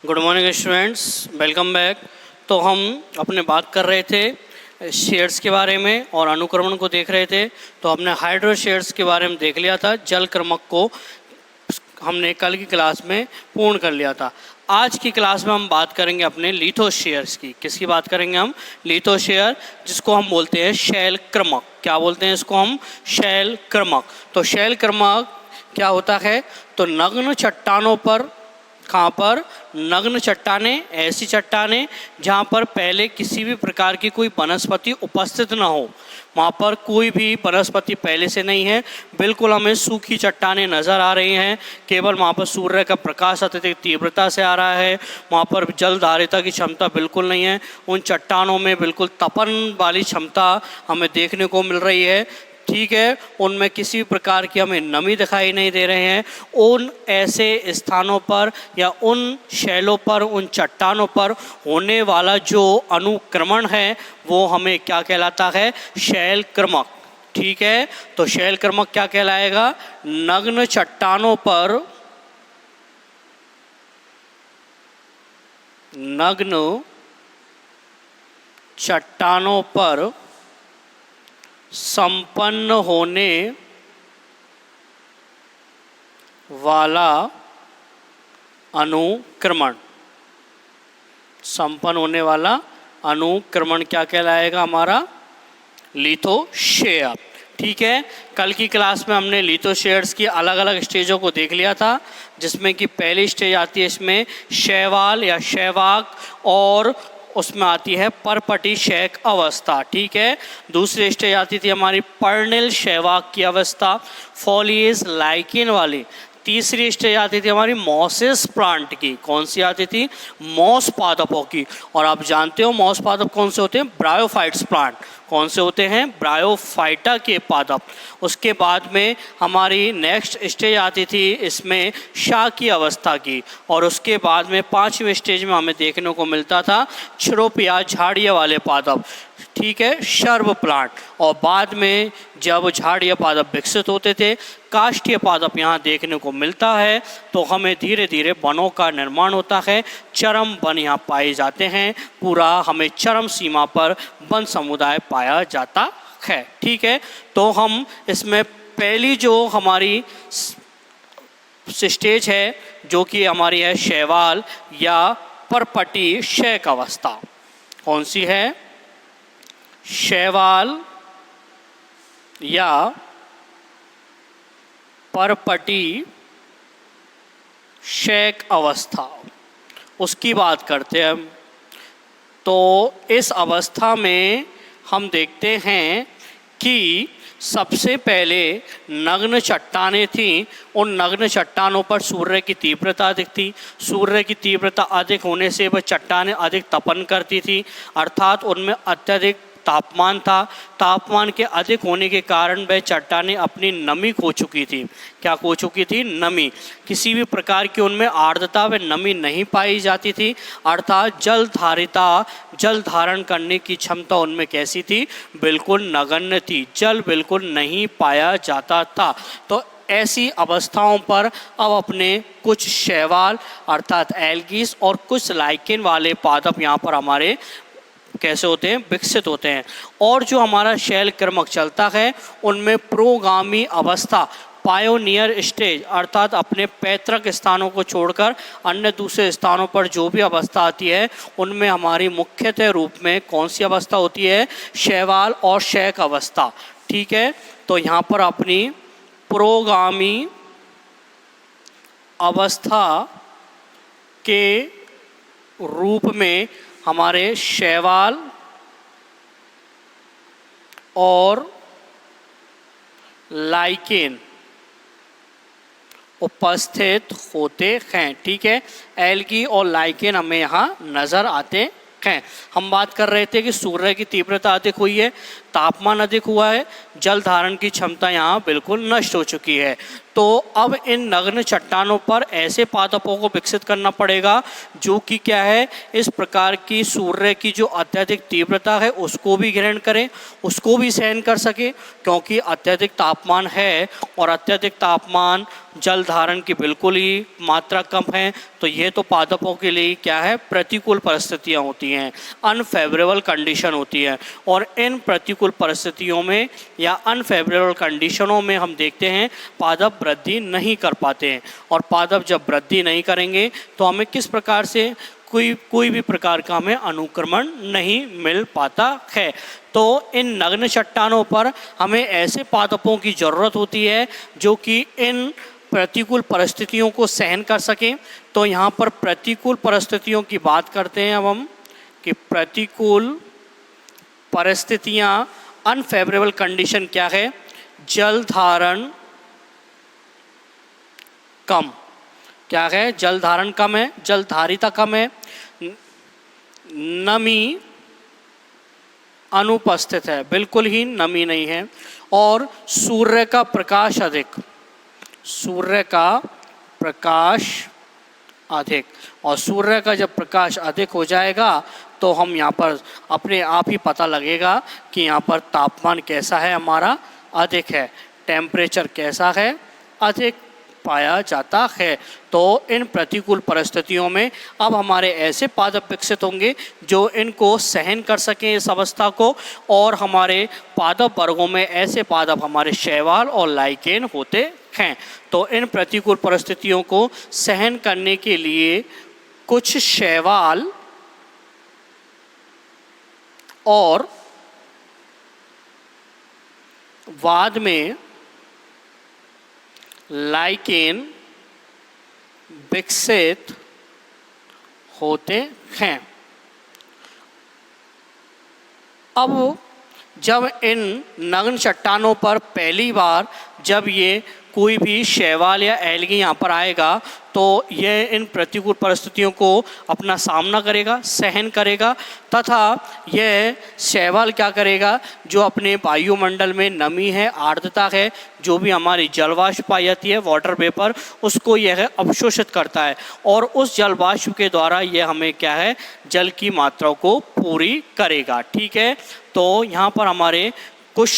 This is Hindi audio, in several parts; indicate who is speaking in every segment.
Speaker 1: Good morning students, welcome back. तो हम अपने बात कर रहे थे शेयर्स के बारे में और अनुक्रमण को देख रहे थे। तो हमने हाइड्रो शेयर्स के बारे में देख लिया था, जल क्रमक को हमने कल की क्लास में पूर्ण कर लिया था। आज की क्लास में हम बात करेंगे अपने लिथोशेयर्स की। किसकी बात करेंगे हम? लिथोशेयर, जिसको हम बोलते हैं शैल क्रमक। क्या बोलते हैं इसको हम? शैल क्रमक। तो शैल क्रमक क्या होता है? तो नग्न चट्टानों पर, कहाँ पर? नग्न चट्टानें, ऐसी चट्टानें जहाँ पर पहले किसी भी प्रकार की कोई वनस्पति उपस्थित न हो, वहाँ पर कोई भी वनस्पति पहले से नहीं है, बिल्कुल हमें सूखी चट्टानें नज़र आ रही हैं। केवल वहाँ पर सूर्य का प्रकाश अत्यधिक तीव्रता से आ रहा है, वहाँ पर जल धारिता की क्षमता बिल्कुल नहीं है। उन चट्टानों में बिल्कुल तपन वाली क्षमता हमें देखने को मिल रही है। ठीक है, उनमें किसी भी प्रकार की हमें नमी दिखाई नहीं दे रहे हैं। उन ऐसे स्थानों पर या उन शैलों पर, उन चट्टानों पर होने वाला जो अनुक्रमण है वो हमें क्या कहलाता है? शैल क्रमक। ठीक है, तो शैल क्रमक क्या कहलाएगा? नग्न चट्टानों पर, नग्न चट्टानों पर संपन्न होने वाला अनुक्रमण, संपन्न होने वाला अनुक्रमण क्या कहलाएगा? हमारा लिथोशेयर। ठीक है, कल की क्लास में हमने लिथोशेयर्स की अलग अलग स्टेजों को देख लिया था, जिसमें कि पहली स्टेज आती है इसमें शैवाल या शैवाक, और उसमें आती है परपटी शैक अवस्था। ठीक है, दूसरी स्टेज आती थी हमारी पर्णिल शैवाक की अवस्था, फॉलिएज लाइकेन वाली। तीसरी स्टेज आती थी हमारी मॉसेस प्लांट की। कौन सी आती थी? मॉस पादपों की। और आप जानते हो मॉस पादप कौन से होते हैं? Bryophytes plant. कौन से होते हैं? ब्रायोफाइटा के पादप। उसके बाद में हमारी नेक्स्ट स्टेज आती थी इसमें शाकी अवस्था की, और उसके बाद में पांचवें स्टेज में हमें देखने को मिलता था छिरोप या झाड़िया वाले पादप। ठीक है, शर्व प्लांट। और बाद में जब झाड़िया पादप विकसित होते थे, काष्ठीय पादप यहाँ देखने को मिलता है, तो हमें धीरे धीरे वनों का निर्माण होता है। चरम वन यहाँ पाए जाते हैं, पूरा हमें चरम सीमा पर वन समुदाय पाया जाता है। ठीक है, तो हम इसमें पहली जो हमारी स्टेज है जो कि हमारी है शैवाल या परपटी शैक अवस्था। कौन सी है? शैवाल या परपटी शैक अवस्था, उसकी बात करते हैं हम। तो इस अवस्था में हम देखते हैं कि सबसे पहले नग्न चट्टानें थीं। उन नग्न चट्टानों पर सूर्य की तीव्रता अधिक थी। सूर्य की तीव्रता अधिक होने से वह चट्टानें अधिक तपन करती थी, अर्थात उनमें अत्यधिक तापमान था। तापमान के अधिक होने के कारण वह चट्टानें अपनी नमी खो चुकी थी। क्या खो चुकी थी? नमी। किसी भी प्रकार की उनमें आर्द्रता व नमी नहीं पाई जाती थी, अर्थात जल धारिता, जल धारण करने की क्षमता उनमें कैसी थी? बिल्कुल नगण्य थी, जल बिल्कुल नहीं पाया जाता था। तो ऐसी अवस्थाओं पर अब अपने कुछ शैवाल अर्थात एल्गीज और कुछ लाइकेन वाले पादप यहाँ पर हमारे कैसे होते हैं? विकसित होते हैं। और जो हमारा शैल क्रमक चलता है उनमें प्रोगामी अवस्था, पायोनियर स्टेज, अर्थात अपने पैतृक स्थानों को छोड़कर अन्य दूसरे स्थानों पर जो भी अवस्था आती है उनमें हमारी मुख्यतः रूप में कौन सी अवस्था होती है? शैवाल और शैक अवस्था। ठीक है, तो यहाँ पर अपनी प्रोगामी अवस्था के रूप में हमारे शैवाल और लाइकेन उपस्थित होते हैं। ठीक है, एल्गी और लाइकेन हमें यहाँ नज़र आते हैं। हम बात कर रहे थे कि सूर्य की तीव्रता अधिक हुई है, तापमान अधिक हुआ है, जल धारण की क्षमता यहाँ बिल्कुल नष्ट हो चुकी है। तो अब इन नग्न चट्टानों पर ऐसे पादपों को विकसित करना पड़ेगा जो कि क्या है? इस प्रकार की सूर्य की जो अत्यधिक तीव्रता है उसको भी ग्रहण करें, उसको भी सहन कर सके, क्योंकि अत्यधिक तापमान है और अत्यधिक तापमान जल धारण की बिल्कुल ही मात्रा कम है, तो ये तो पादपों के लिए क्या है, प्रतिकूल परिस्थितियाँ होती हैं, अनफेवरेबल कंडीशन होती है। और इन प्रतिकूल परिस्थितियों में या अनफेवरेबल कंडीशनों में हम देखते हैं पादप वृद्धि नहीं कर पाते हैं। और पादप जब वृद्धि नहीं करेंगे तो हमें किस प्रकार से कोई भी प्रकार का हमें अनुक्रमण नहीं मिल पाता है। तो इन नग्न चट्टानों पर हमें ऐसे पादपों की ज़रूरत होती है जो कि इन प्रतिकूल परिस्थितियों को सहन कर सकें। तो यहाँ पर प्रतिकूल परिस्थितियों की बात करते हैं अब हम कि प्रतिकूल परिस्थितियाँ, अनफेवरेबल कंडीशन क्या है, जल धारण कम, क्या है, जल धारण कम है, जल धारिता कम है, नमी अनुपस्थित है, बिल्कुल ही नमी नहीं है, और सूर्य का प्रकाश अधिक, सूर्य का प्रकाश अधिक। और सूर्य का जब प्रकाश अधिक हो जाएगा तो हम यहाँ पर अपने आप ही पता लगेगा कि यहाँ पर तापमान कैसा है हमारा, अधिक है, टेम्परेचर कैसा है, अधिक पाया जाता है। तो इन प्रतिकूल परिस्थितियों में अब हमारे ऐसे पादप विकसित होंगे जो इनको सहन कर सकें इस अवस्था को। और हमारे पादप वर्गों में ऐसे पादप हमारे शैवाल और लाइकेन होते हैं। तो इन प्रतिकूल परिस्थितियों को सहन करने के लिए कुछ शैवाल और बाद में लाइकेन विकसित होते हैं। अब जब इन नग्न चट्टानों पर पहली बार जब ये कोई भी शैवाल या एल्गी यहाँ पर आएगा तो यह इन प्रतिकूल परिस्थितियों को अपना सामना करेगा, सहन करेगा, तथा यह शैवाल क्या करेगा, जो अपने वायुमंडल में नमी है, आर्द्रता है, जो भी हमारी जलवाष्प पाई जाती है, वाटर वेपर, उसको यह अवशोषित करता है और उस जलवाष्प के द्वारा यह हमें क्या है, जल की मात्रा को पूरी करेगा। ठीक है, तो यहाँ पर हमारे कुछ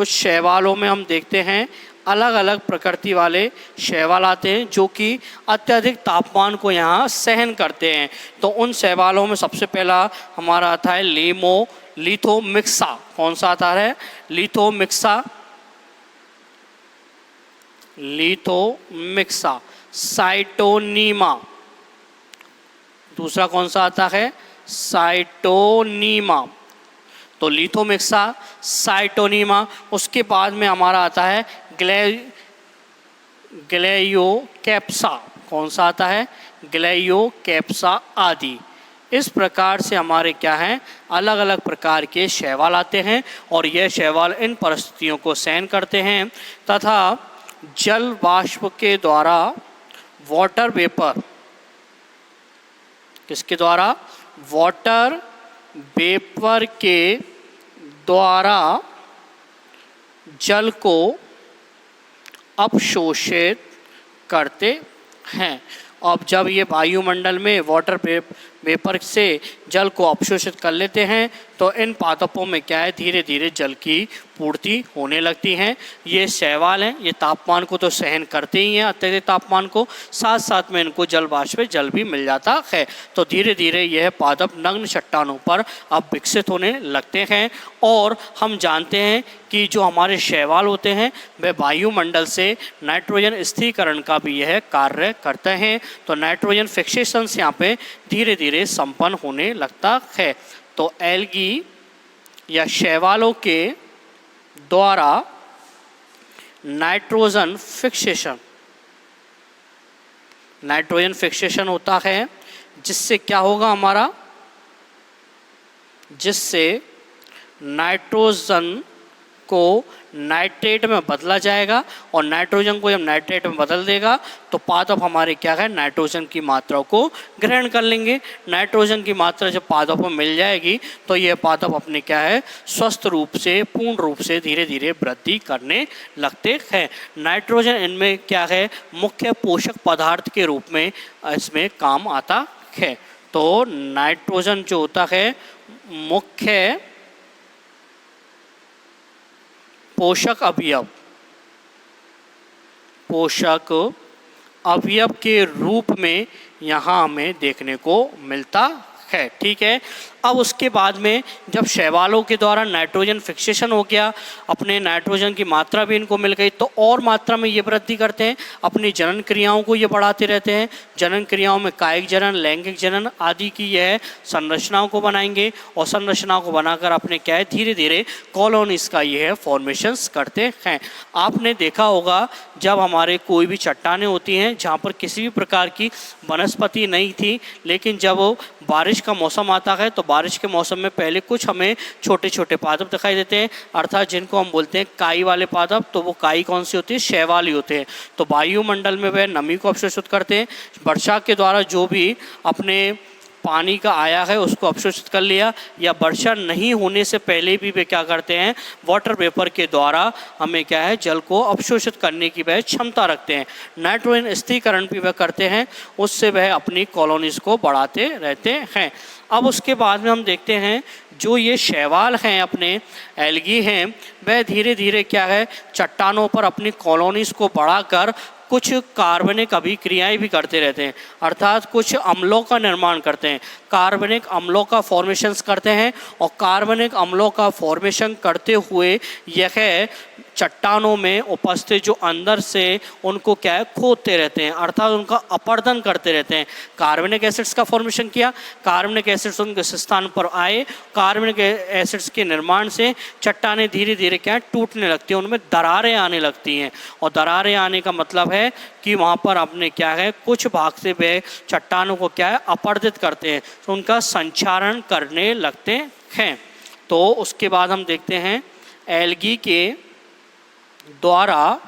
Speaker 1: शैवालों में हम देखते हैं अलग अलग प्रकृति वाले शैवाल आते हैं जो कि अत्यधिक तापमान को यहाँ सहन करते हैं। तो उन शैवालों में सबसे पहला हमारा आता है लिथोमिक्सा। कौन सा आता है? लिथोमिक्सा। साइटोनीमा। दूसरा कौन सा आता है? साइटोनीमा। तो लिथोमिक्सा, साइटोनीमा। उसके बाद में हमारा आता है ग्लेयोकैप्सा। कौन सा आता है? ग्लेयोकैप्सा आदि। इस प्रकार से हमारे क्या हैं, अलग अलग प्रकार के शैवाल आते हैं और यह शैवाल इन परिस्थितियों को सहन करते हैं तथा जल वाष्प के द्वारा वाटर वेपर, किसके द्वारा? वाटर वेपर के द्वारा जल को अपशोषित करते हैं। अब जब ये वायुमंडल में वाटर वेपर से जल को अपशोषित कर लेते हैं तो इन पादपों में क्या है, धीरे धीरे जल की पूर्ति होने लगती हैं। ये शैवाल हैं, ये तापमान को तो सहन करते ही हैं, अत्यधिक तापमान को, साथ साथ में इनको जल वाष्प जल भी मिल जाता है। तो धीरे धीरे यह पादप नग्न चट्टानों पर अब विकसित होने लगते हैं। और हम जानते हैं कि जो हमारे शैवाल होते हैं वह वायुमंडल से नाइट्रोजन स्थिरीकरण का भी यह कार्य करते हैं। तो नाइट्रोजन फिक्सेशन यहाँ पे धीरे धीरे संपन्न होने लगता है। तो एल्गी या शैवालों के द्वारा नाइट्रोजन फिक्सेशन होता है, जिससे क्या होगा हमारा, जिससे नाइट्रोजन को नाइट्रेट में बदला जाएगा और नाइट्रोजन को जब नाइट्रेट में बदल देगा तो पादप हमारे क्या है, नाइट्रोजन की मात्रा को ग्रहण कर लेंगे। नाइट्रोजन की मात्रा जब पादप में मिल जाएगी तो यह पादप अपने क्या है, स्वस्थ रूप से, पूर्ण रूप से धीरे धीरे वृद्धि करने लगते हैं। नाइट्रोजन इनमें क्या है, मुख्य पोषक पदार्थ के रूप में इसमें काम आता है। तो नाइट्रोजन जो होता है मुख्य पोषक अवयव, पोषक अवयव के रूप में यहाँ हमें देखने को मिलता है। ठीक है। अब उसके बाद में जब शैवालों के द्वारा नाइट्रोजन फिक्सेशन हो गया, अपने नाइट्रोजन की मात्रा भी इनको मिल गई, तो और मात्रा में ये वृद्धि करते हैं, अपनी जनन क्रियाओं को ये बढ़ाते रहते हैं। जनन क्रियाओं में कायिक जनन, लैंगिक जनन आदि की यह संरचनाओं को बनाएंगे और संरचनाओं को बनाकर अपने क्या है धीरे धीरे कॉलोनीज का यह फॉर्मेशंस करते हैं। आपने देखा होगा जब हमारे कोई भी चट्टानें होती हैं जहाँ पर किसी भी प्रकार की वनस्पति नहीं थी, लेकिन जब बारिश का मौसम आता है तो बारिश के मौसम में पहले कुछ हमें छोटे छोटे पादप दिखाई देते हैं, अर्थात जिनको हम बोलते हैं काई वाले पादप। तो वो काई कौन सी होती है? शैवाल ही होते हैं। तो वायुमंडल में वह नमी को अवशोषित करते हैं। वर्षा के द्वारा जो भी अपने पानी का आया है उसको अवशोषित कर लिया, या वर्षा नहीं होने से पहले भी वे क्या करते हैं वाटर वेपर के द्वारा हमें क्या है जल को अवशोषित करने की वह क्षमता रखते हैं। नाइट्रोजन स्थिरीकरण भी वह करते हैं, उससे वह अपनी कॉलोनीज को बढ़ाते रहते हैं। अब उसके बाद में हम देखते हैं जो ये शैवाल हैं अपने एल्गी हैं, वह धीरे धीरे क्या है चट्टानों पर अपनी कॉलोनीज को बढ़ाकर कुछ कार्बनिक अभिक्रियाएं भी करते रहते हैं, अर्थात कुछ अम्लों का निर्माण करते हैं, कार्बनिक अम्लों का फॉर्मेशंस करते हैं। और कार्बनिक अम्लों का फॉर्मेशन करते हुए यह चट्टानों में उपस्थित जो अंदर से उनको क्या है खोदते रहते हैं, अर्थात उनका अपरदन करते रहते हैं। कार्बनिक एसिड्स का फॉर्मेशन किया, कार्बनिक एसिड्स उनके स्थान पर आए, कार्बनिक एसिड्स के निर्माण से चट्टानें धीरे धीरे क्या है टूटने लगती हैं, उनमें दरारें आने लगती हैं। और दरारें आने का मतलब है कि वहाँ पर अपने क्या है कुछ भाग से वे चट्टानों को क्या है अपरदित करते हैं, तो उनका संचारण करने लगते हैं। तो उसके बाद हम देखते हैं एल्गी के द्वारा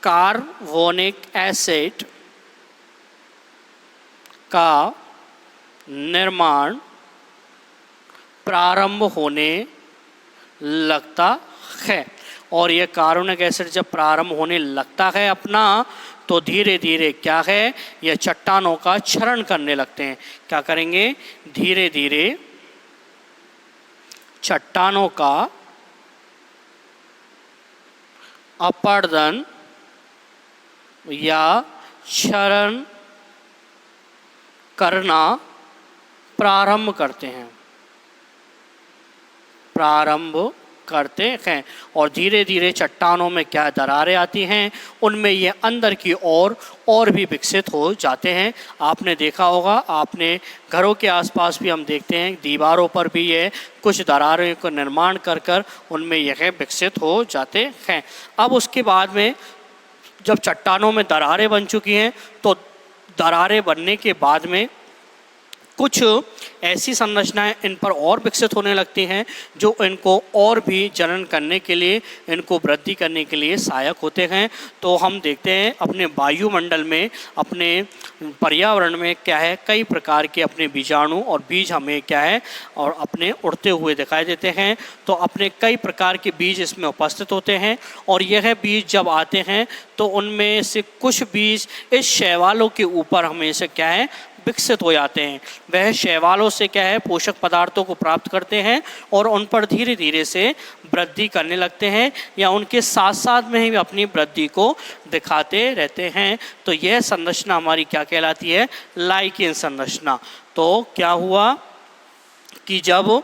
Speaker 1: कार्बोनिक एसिड का निर्माण प्रारंभ होने लगता है। और यह कार्बोनिक एसिड जब प्रारंभ होने लगता है अपना, तो धीरे धीरे क्या है यह चट्टानों का क्षरण करने लगते हैं। क्या करेंगे? धीरे धीरे चट्टानों का अपरदन या क्षरण करना प्रारंभ करते हैं, और धीरे धीरे चट्टानों में क्या दरारें आती हैं, उनमें ये अंदर की और भी विकसित हो जाते हैं। आपने देखा होगा, आपने घरों के आसपास भी हम देखते हैं दीवारों पर भी ये कुछ दरारें को निर्माण कर कर उनमें यह विकसित हो जाते हैं। अब उसके बाद में जब चट्टानों में दरारें बन चुकी हैं, तो दरारें बनने के बाद में कुछ ऐसी संरचनाएं इन पर और विकसित होने लगती हैं जो इनको और भी जनन करने के लिए, इनको वृद्धि करने के लिए सहायक होते हैं। तो हम देखते हैं अपने वायुमंडल में, अपने पर्यावरण में क्या है कई प्रकार के अपने बीजाणु और बीज हमें क्या है और अपने उड़ते हुए दिखाई देते हैं। तो अपने कई प्रकार के बीज इसमें उपस्थित होते हैं, और यह बीज जब आते हैं तो उनमें से कुछ बीज इस शैवालों के ऊपर हमेशा क्या है विकसित हो जाते हैं। वह शैवालों से क्या है पोषक पदार्थों को प्राप्त करते हैं और उन पर धीरे धीरे से वृद्धि करने लगते हैं, या उनके साथ साथ में ही अपनी वृद्धि को दिखाते रहते हैं। तो यह संरचना हमारी क्या कहलाती है? लाइकेन संरचना। तो क्या हुआ कि जब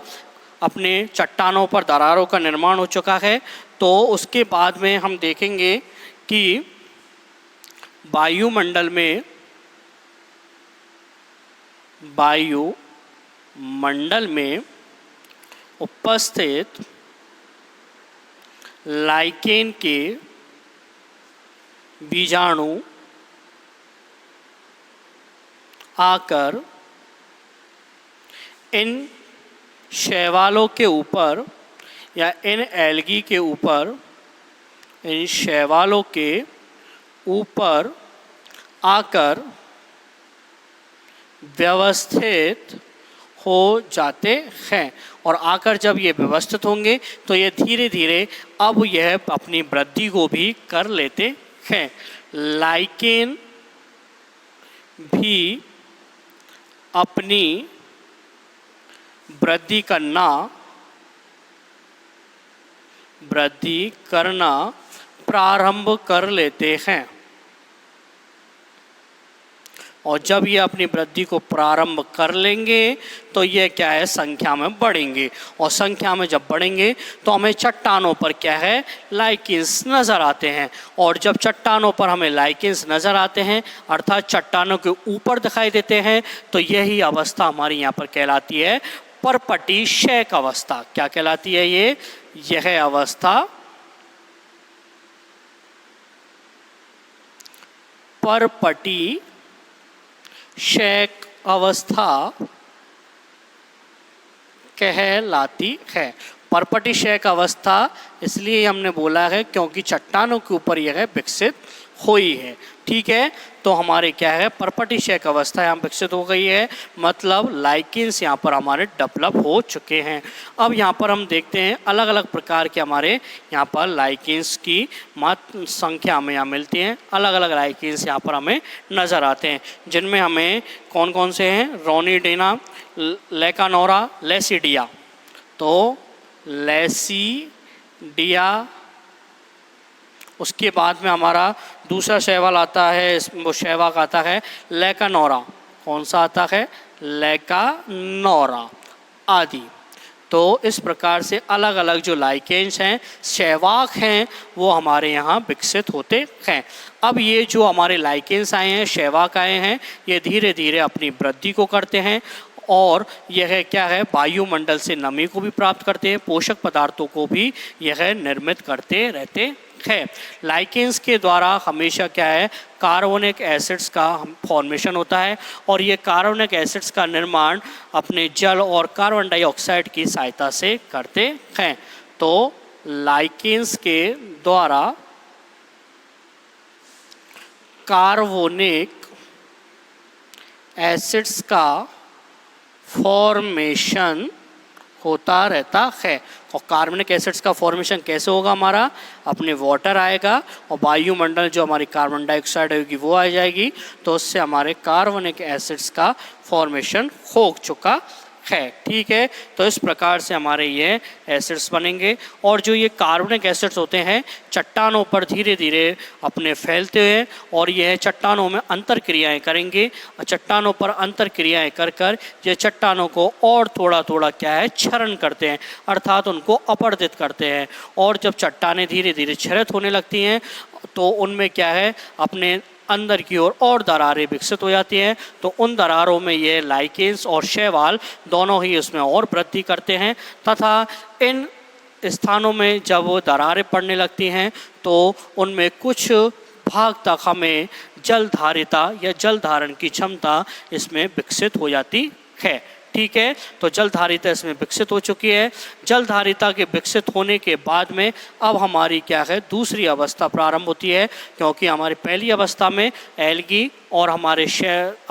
Speaker 1: अपने चट्टानों पर दरारों का निर्माण हो चुका है, तो उसके बाद में हम देखेंगे कि वायुमंडल में उपस्थित लाइकेन के बीजाणु आकर इन शैवालों के ऊपर या इन एल्गी के ऊपर, इन शैवालों के ऊपर आकर व्यवस्थित हो जाते हैं। और आकर जब ये व्यवस्थित होंगे तो ये धीरे धीरे अब यह अपनी वृद्धि को भी कर लेते हैं। लाइकेन भी अपनी वृद्धि करना प्रारंभ कर लेते हैं। और जब ये अपनी वृद्धि को प्रारंभ कर लेंगे तो ये क्या है, संख्या में बढ़ेंगे। और संख्या में जब बढ़ेंगे तो हमें चट्टानों पर क्या है, लाइकेंस नज़र आते हैं। और जब चट्टानों पर हमें लाइकेंस नज़र आते हैं अर्थात चट्टानों के ऊपर दिखाई देते हैं, तो यही अवस्था हमारी यहाँ पर कहलाती है परपटी शैक अवस्था। क्या कहलाती है ये? यह अवस्था परपटी शैक अवस्था कहलाती है। परपटी शैक अवस्था इसलिए हमने बोला है क्योंकि चट्टानों के ऊपर यह विकसित हुई है। ठीक है, तो हमारे क्या है, परपटी शैक अवस्था यहाँ विकसित हो गई है, मतलब लाइकेंस यहाँ पर हमारे डेवलप हो चुके हैं। अब यहाँ पर हम देखते हैं अलग अलग प्रकार के हमारे यहाँ पर लाइकेंस की मात्र संख्या हमें यहाँ मिलती हैं। अलग अलग लाइकेंस यहाँ पर हमें नज़र आते हैं, जिनमें हमें कौन कौन से हैं, रोनिडेना, लेकानोरा, लेसिडिया। तो लेसिडिया, उसके बाद में हमारा दूसरा शैवाल आता है, वो शैवाक आता है लेकानोरा। कौन सा आता है? लेकानोरा आदि। तो इस प्रकार से अलग अलग जो लाइकेंस हैं, शैवाक हैं, वो हमारे यहाँ विकसित होते हैं। अब ये जो हमारे लाइकेंस आए हैं, शैवाक आए हैं, ये धीरे धीरे अपनी वृद्धि को करते हैं और यह क्या है, वायुमंडल से नमी को भी प्राप्त करते हैं, पोषक पदार्थों को भी यह निर्मित करते रहते है। लाइकेंस के द्वारा हमेशा क्या है, कार्बोनिक एसिड्स का फॉर्मेशन होता है और ये कार्बोनिक एसिड्स का निर्माण अपने जल और कार्बन डाइऑक्साइड की सहायता से करते हैं। तो लाइकेंस के द्वारा कार्बोनिक एसिड्स का फॉर्मेशन होता रहता है। और कार्बनिक एसिड्स का फॉर्मेशन कैसे होगा, हमारा अपने वाटर आएगा और वायुमंडल जो हमारी कार्बन डाइऑक्साइड होगी वो आ जाएगी, तो उससे हमारे कार्बनिक एसिड्स का फॉर्मेशन हो चुका है। ठीक है, तो इस प्रकार से हमारे ये एसिड्स बनेंगे। और जो ये कार्बनिक एसिड्स होते हैं चट्टानों पर धीरे धीरे अपने फैलते हैं और यह चट्टानों में अंतर क्रियाएँ करेंगे। चट्टानों पर अंतर क्रियाएँ कर कर ये चट्टानों को और थोड़ा थोड़ा क्या है, क्षरण करते हैं, अर्थात उनको अपरदित करते हैं। और जब चट्टानें धीरे धीरे क्षरित होने लगती हैं तो उनमें क्या है, अपने अंदर की ओर और दरारें विकसित हो जाती हैं। तो उन दरारों में ये लाइकेंस और शैवाल दोनों ही उसमें और वृद्धि करते हैं तथा इन स्थानों में जब वो दरारें पड़ने लगती हैं तो उनमें कुछ भाग तक हमें जलधारिता या जल धारण की क्षमता इसमें विकसित हो जाती है। ठीक है, तो जलधारिता इसमें विकसित हो चुकी है। जलधारिता के विकसित होने के बाद में अब हमारी क्या है, दूसरी अवस्था प्रारंभ होती है, क्योंकि हमारी पहली अवस्था में एल्गी और हमारे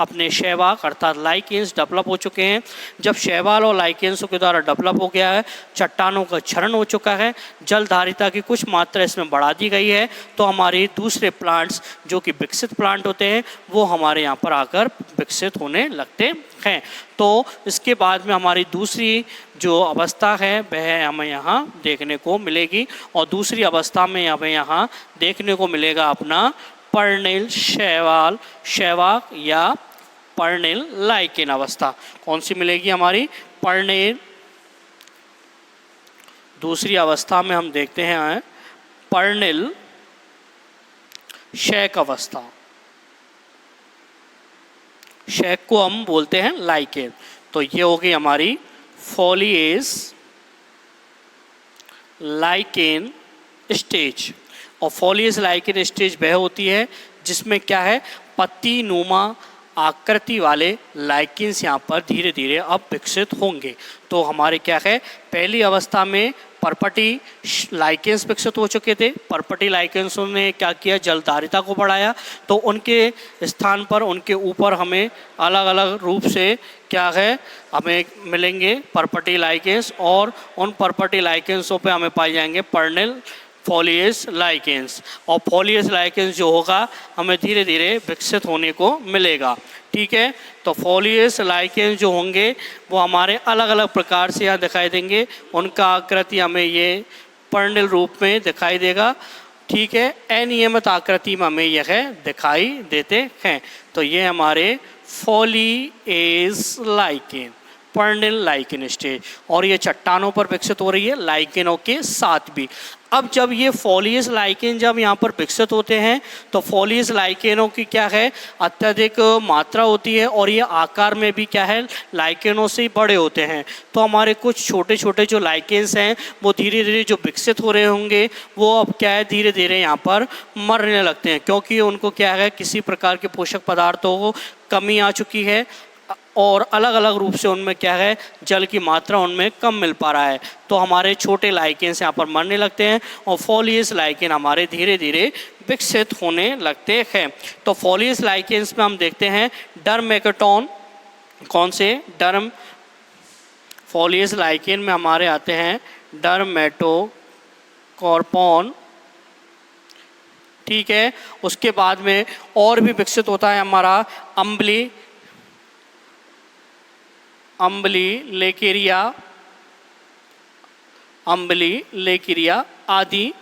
Speaker 1: अपने शैवाक अर्थात लाइकेंस डेवलप हो चुके हैं। जब शैवाल और लाइकेंसों के द्वारा डेवलप हो गया है, चट्टानों का क्षरण हो चुका है, जलधारिता की कुछ मात्रा इसमें बढ़ा दी गई है, तो हमारे दूसरे प्लांट्स जो कि विकसित प्लांट होते हैं वो हमारे यहाँ पर आकर विकसित होने लगते हैं। तो इसके बाद में हमारी दूसरी जो अवस्था है वह हमें यहाँ देखने को मिलेगी और दूसरी अवस्था में हमें यहाँ देखने को मिलेगा अपना पर्णिल शैवाक या पर्णिल लाइकेन अवस्था। कौन सी मिलेगी हमारी? पर्णिल। दूसरी अवस्था में हम देखते हैं पर्णिल शैक अवस्था। शैक को हम बोलते हैं लाइकेन। तो ये हो गई हमारी फॉलिएज लाइकेन स्टेज। और फॉलिएज लाइकेन स्टेज वह होती है जिसमें क्या है, पत्ती नुमा आकृति वाले लाइकेंस यहाँ पर धीरे धीरे अब विकसित होंगे। तो हमारे क्या है, पहली अवस्था में परपटी लाइकेंस विकसित हो चुके थे। परपटी लाइकेंसों ने क्या किया, जलधारिता को बढ़ाया, तो उनके स्थान पर उनके ऊपर हमें अलग अलग रूप से क्या है हमें मिलेंगे परपटी लाइकेंस, और उन परपटी लाइकेंसों पे हमें पाए जाएंगे पर्णिल फॉलिएज लाइकेंस। और फॉलिएज लाइकेंस जो होगा हमें धीरे धीरे विकसित होने को मिलेगा। ठीक है, तो फॉलिएज लाइकेंस जो होंगे वो हमारे अलग अलग प्रकार से यहाँ दिखाई देंगे। उनका आकृति हमें ये पर्णिल रूप में दिखाई देगा। ठीक है, अनियमित आकृति में हमें यह दिखाई देते हैं। तो ये हमारे फॉलिएज लाइकेन, पर्निल लाइकेन स्टेज, और ये चट्टानों पर विकसित हो रही है लाइकेनों के साथ भी। अब जब ये फॉलिएज लाइकेन जब यहाँ पर विकसित होते हैं तो फॉलिएज लाइकेनों की क्या है, अत्यधिक मात्रा होती है और ये आकार में भी क्या है, लाइकेनों से ही बड़े होते हैं। तो हमारे कुछ छोटे छोटे जो लाइकेन्स हैं वो धीरे धीरे जो विकसित हो रहे होंगे वो अब क्या है, धीरे धीरे यहाँ पर मरने लगते हैं, क्योंकि उनको क्या है, किसी प्रकार के पोषक पदार्थों को कमी आ चुकी है और अलग अलग रूप से उनमें क्या है, जल की मात्रा उनमें कम मिल पा रहा है। तो हमारे छोटे लाइकेन्स यहाँ पर मरने लगते हैं और फॉलिएज लाइकेन हमारे धीरे धीरे विकसित होने लगते हैं। तो फॉलिएज लाइकेन्स में हम देखते हैं डर्मेकेटोन, कौन से डर्म, फॉलिएज लाइकेन में हमारे आते हैं डर्मेटोकॉर्पॉन, ठीक है। उसके बाद में और भी विकसित होता है हमारा अम्बली लेकेरिया आदि।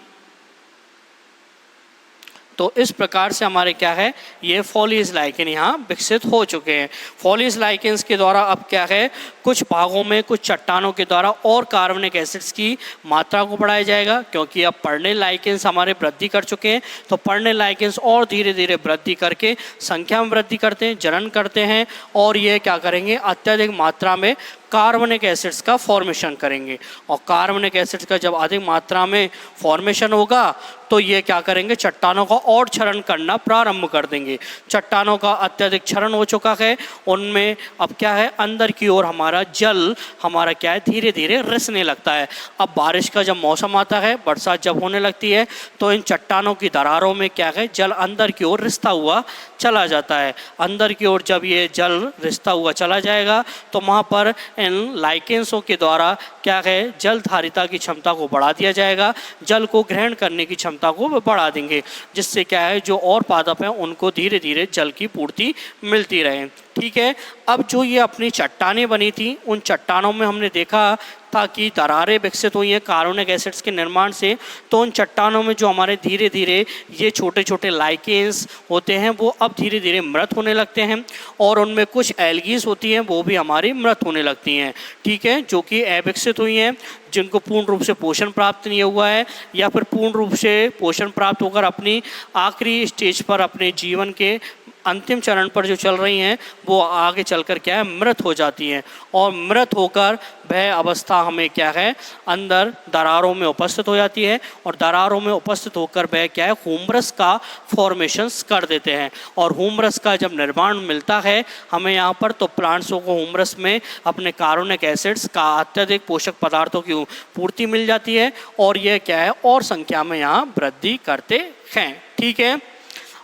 Speaker 1: तो इस प्रकार से हमारे क्या है, ये फॉलिएज लाइकेन यहाँ विकसित हो चुके हैं। फॉलिएज लाइकेन्स के द्वारा अब क्या है, कुछ भागों में कुछ चट्टानों के द्वारा और कार्बनिक एसिड्स की मात्रा को बढ़ाया जाएगा, क्योंकि अब पर्निल लाइकेन्स हमारे वृद्धि कर चुके हैं। तो पर्निल लाइकेन्स और धीरे धीरे वृद्धि करके संख्या में वृद्धि करते हैं, जनन करते हैं, और ये क्या करेंगे, अत्यधिक मात्रा में कार्बनिक एसिड्स का फॉर्मेशन करेंगे। और कार्बनिक एसिड्स का जब अधिक मात्रा में फॉर्मेशन होगा तो ये क्या करेंगे, चट्टानों का और क्षरण करना प्रारंभ कर देंगे। चट्टानों का अत्यधिक क्षरण हो चुका है, उनमें अब क्या है, अंदर की ओर हमारा जल हमारा क्या है, धीरे धीरे रिसने लगता है। अब बारिश का जब मौसम आता है, बरसात जब होने लगती है, तो इन चट्टानों की दरारों में क्या है, जल अंदर की ओर रिसता हुआ चला जाता है। अंदर की ओर जब ये जल रिसता हुआ चला जाएगा तो वहाँ पर इन लाइकेन्सों के द्वारा क्या है, जल धारिता की क्षमता को बढ़ा दिया जाएगा, जल को ग्रहण करने की क्षमता को बढ़ा देंगे, जिससे क्या है, जो और पादप हैं उनको धीरे धीरे जल की पूर्ति मिलती रहे। ठीक है। अब जो ये अपनी चट्टानें बनी थी, उन चट्टानों में हमने देखा था कि दरारें विकसित हुई हैं कार्बनिक एसिड्स के निर्माण से। तो उन चट्टानों में जो हमारे धीरे धीरे ये छोटे छोटे लाइकेन्स होते हैं वो अब धीरे धीरे मृत होने लगते हैं, और उनमें कुछ एल्गीज होती हैं वो भी हमारी मृत होने लगती हैं। ठीक है, जो कि अविकसित हुई हैं, जिनको पूर्ण रूप से पोषण प्राप्त नहीं हुआ है, या फिर पूर्ण रूप से पोषण प्राप्त होकर अपनी आखिरी स्टेज पर अपने जीवन के अंतिम चरण पर जो चल रही हैं वो आगे चलकर क्या है, मृत हो जाती हैं। और मृत होकर वह अवस्था हमें क्या है, अंदर दरारों में उपस्थित हो जाती है, और दरारों में उपस्थित होकर वह क्या है, ह्यूमरस का फॉर्मेशंस कर देते हैं। और ह्यूमरस का जब निर्माण मिलता है हमें यहाँ पर, तो प्लांट्सों को ह्यूमरस में अपने कार्बनिक एसिड्स का अत्यधिक पोषक पदार्थों की पूर्ति मिल जाती है, और यह क्या है, और संख्या में यहाँ वृद्धि करते हैं। ठीक है,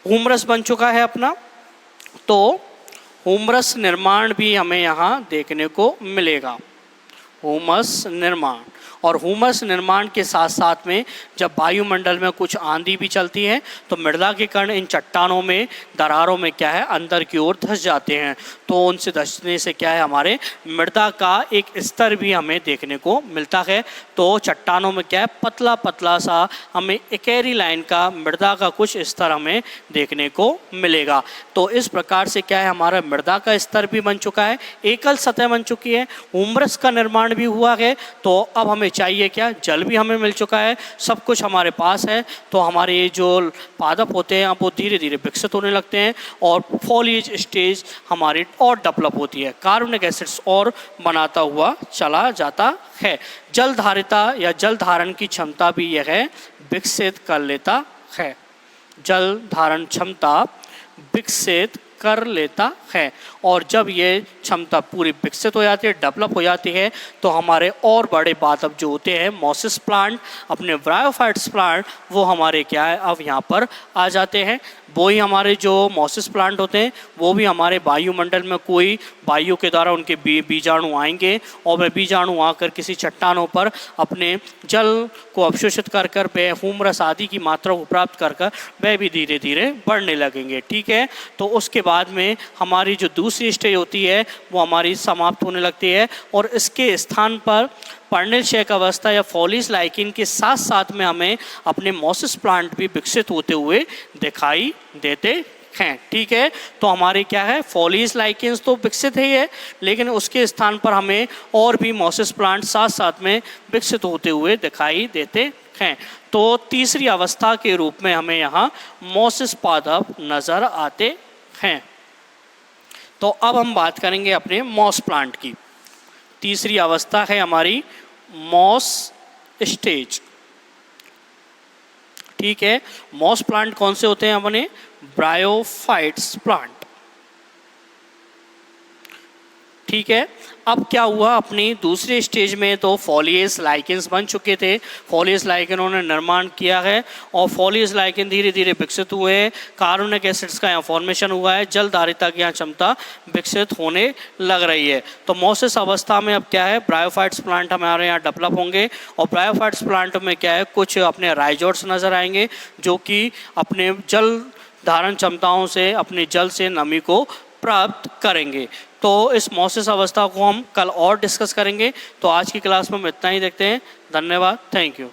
Speaker 1: ह्यूमरस बन चुका है अपना, तो ह्यूमरस निर्माण भी हमें यहाँ देखने को मिलेगा, ह्यूमस निर्माण। और ह्यूमस निर्माण के साथ साथ में जब वायुमंडल में कुछ आंधी भी चलती है तो मृदा के कण इन चट्टानों में दरारों में क्या है, अंदर की ओर धंस जाते हैं। तो उनसे धंसने से क्या है, हमारे मृदा का एक स्तर भी हमें देखने को मिलता है। तो चट्टानों में क्या है, पतला पतला सा हमें इकेरी लाइन का मृदा का कुछ स्तर हमें देखने को मिलेगा। तो इस प्रकार से क्या है, हमारा मृदा का स्तर भी बन चुका है, एकल सतह बन चुकी है, ह्यूमरस का निर्माण भी हुआ है। तो अब हमें चाहिए क्या, जल भी हमें मिल चुका है, सब कुछ हमारे पास है। तो हमारे ये जो पादप होते हैं अब वो धीरे धीरे विकसित होने लगते हैं, और फॉलिएज स्टेज हमारी और डेवलप होती है, कार्बनिक एसिड्स और बनाता हुआ चला जाता है। जल धारिता या जल धारण की क्षमता भी यह है विकसित कर लेता है, जल धारण क्षमता विकसित कर लेता है। और जब ये क्षमता पूरी विकसित हो जाती है, डेवलप हो जाती है, तो हमारे और बड़े पादप जो होते हैं, मोसिस प्लांट, अपने ब्रायोफाइट्स प्लांट, वो हमारे क्या है, अब यहाँ पर आ जाते हैं। वो ही हमारे जो मोसिस प्लांट होते हैं वो भी हमारे वायुमंडल में कोई वायु के द्वारा उनके बीजाणु आएंगे, और वह बीजाणु आकर किसी चट्टानों पर अपने जल को अवशोषित कर कर वह ह्यूमरस आदि की मात्रा को प्राप्त कर कर वह भी धीरे धीरे बढ़ने लगेंगे। ठीक है, तो उसके बाद में हमारी जो दूसरी स्टेज होती है वो हमारी समाप्त होने लगती है, और इसके स्थान पर पर्णिलशयक अवस्था या फॉलिस लाइकिन के साथ साथ में हमें अपने मोसिस प्लांट भी विकसित होते हुए दिखाई देते हैं। ठीक है, तो हमारे क्या है, फॉलिस लाइकेंस तो विकसित ही है, लेकिन उसके स्थान पर हमें और भी मोसिस प्लांट साथ साथ में विकसित होते हुए दिखाई देते हैं। तो तीसरी अवस्था के रूप में हमें यहाँ मोसिस पादप नज़र आते हैं। तो अब हम बात करेंगे अपने मॉस प्लांट की। तीसरी अवस्था है हमारी मॉस स्टेज। ठीक है, मॉस प्लांट कौन से होते हैं अपने, ब्रायोफाइट्स प्लांट। ठीक है, अब क्या हुआ, अपनी दूसरे स्टेज में तो फॉलियस लाइकेंस बन चुके थे, फॉलियस लाइकेनों ने निर्माण किया है और फॉलियस लाइकेन धीरे धीरे विकसित हुए हैं, कार्बोनिक एसिड्स का यहाँ फॉर्मेशन हुआ है, जल धारिता की यहाँ क्षमता विकसित होने लग रही है। तो मोसिस अवस्था में अब क्या है, ब्रायोफाइट्स प्लांट हमारे यहाँ डेवलप होंगे, और ब्रायोफाइट्स प्लांट में क्या है, कुछ अपने राइजोट्स नज़र आएंगे जो कि अपने जल धारण क्षमताओं से अपने जल से नमी को प्राप्त करेंगे। तो इस मोसिस अवस्था को हम कल और डिस्कस करेंगे। तो आज की क्लास में हम इतना ही देखते हैं। धन्यवाद, थैंक यू।